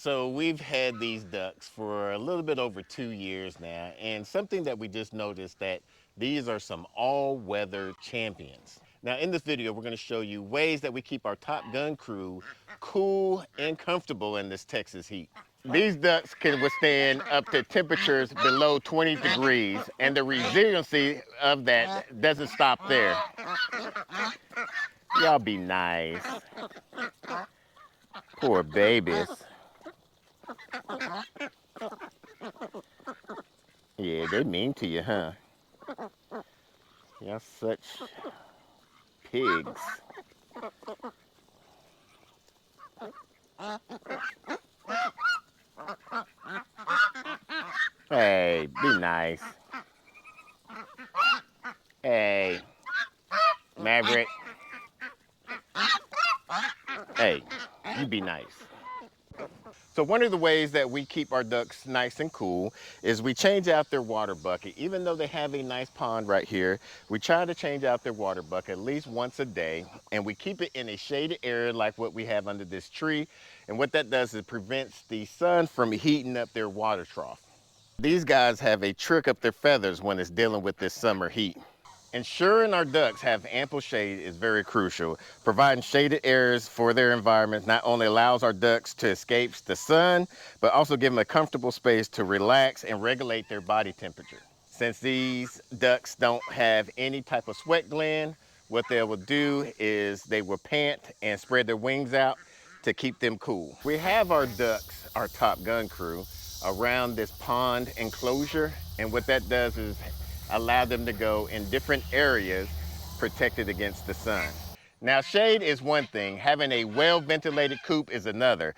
So we've had these ducks for a little bit over 2 years now, and something that we just noticed that these are some all-weather champions. Now in this video, we're gonna show you ways that we keep our Top Gun crew cool and comfortable in this Texas heat. These ducks can withstand up to temperatures below 20 degrees, and the resiliency of that doesn't stop there. Y'all be nice. Poor babies. Yeah, they mean to you, huh? Y'all such pigs. Hey, be nice. Hey, Maverick. Hey, you be nice. So one of the ways that we keep our ducks nice and cool is we change out their water bucket. Even though they have a nice pond right here, we try to change out their water bucket at least once a day, and we keep it in a shaded area like what we have under this tree. And what that does is prevents the sun from heating up their water trough. These guys have a trick up their feathers when it's dealing with this summer heat. Ensuring our ducks have ample shade is very crucial. Providing shaded areas for their environment not only allows our ducks to escape the sun, but also give them a comfortable space to relax and regulate their body temperature. Since these ducks don't have any type of sweat gland, what they will do is they will pant and spread their wings out to keep them cool. We have our ducks, our Top Gun crew, around this pond enclosure, and what that does is allow them to go in different areas protected against the sun. Now, shade is one thing, having a well-ventilated coop is another.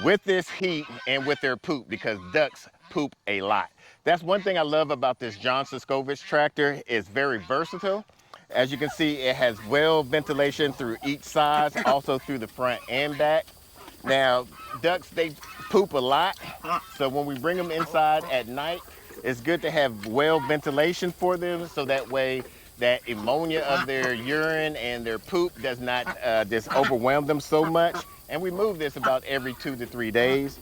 With this heat and with their poop, because ducks poop a lot. That's one thing I love about this Johnson Scovich tractor. It's very versatile. As you can see, it has well ventilation through each side, also through the front and back. Now, ducks, they poop a lot, so when we bring them inside at night, it's good to have well ventilation for them, so that way that ammonia of their urine and their poop does not just overwhelm them so much. And we move this about every 2 to 3 days.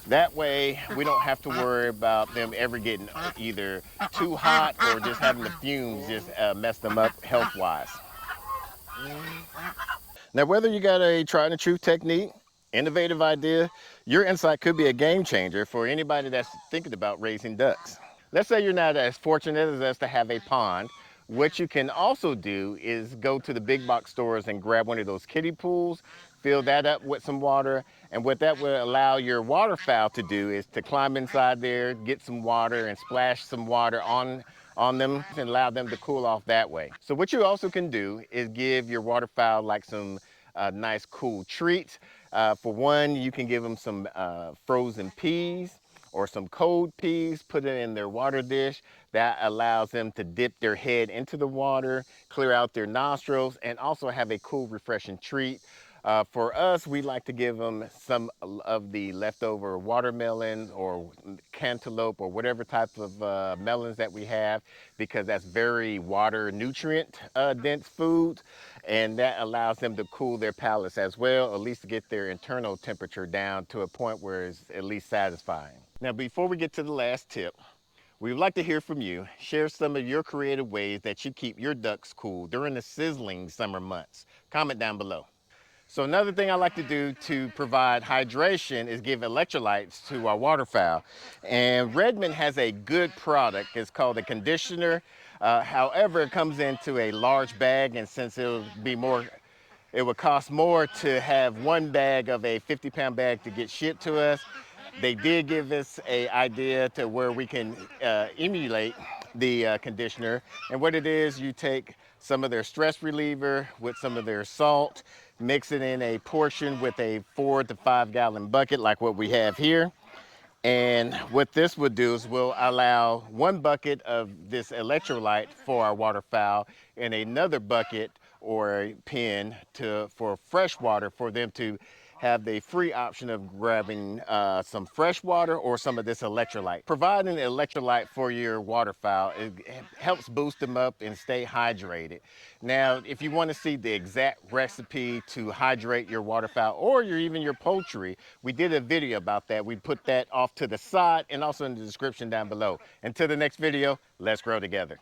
That way, we don't have to worry about them ever getting either too hot or just having the fumes just mess them up health-wise. Now, whether you got a tried and true technique, innovative idea, your insight could be a game changer for anybody that's thinking about raising ducks. Let's say you're not as fortunate as us to have a pond. What you can also do is go to the big box stores and grab one of those kiddie pools, fill that up with some water, and what that will allow your waterfowl to do is to climb inside there, get some water, and splash some water on them and allow them to cool off that way. So what you also can do is give your waterfowl like some nice cool treats. For one, you can give them some frozen peas or some cold peas, put it in their water dish. That allows them to dip their head into the water, clear out their nostrils, and also have a cool, refreshing treat. For us, we like to give them some of the leftover watermelon or cantaloupe or whatever type of melons that we have, because that's very water nutrient dense food, and that allows them to cool their palates as well, at least to get their internal temperature down to a point where it's at least satisfying. Now, before we get to the last tip, we would like to hear from you. Share some of your creative ways that you keep your ducks cool during the sizzling summer months. Comment down below. So another thing I like to do to provide hydration is give electrolytes to our waterfowl. And Redmond has a good product. It's called a conditioner. However, it comes into a large bag, and since it would cost more to have one bag of a 50-pound bag to get shipped to us. They did give us an idea to where we can emulate the conditioner. And what it is, you take some of their stress reliever with some of their salt, mix it in a portion with a 4 to 5 gallon bucket like what we have here. And what this would do is we'll allow one bucket of this electrolyte for our waterfowl and another bucket or a pen for fresh water for them to have the free option of grabbing some fresh water or some of this electrolyte. Providing the electrolyte for your waterfowl, it helps boost them up and stay hydrated. Now, if you want to see the exact recipe to hydrate your waterfowl or even your poultry, we did a video about that. We put that off to the side and also in the description down below. Until the next video, let's grow together.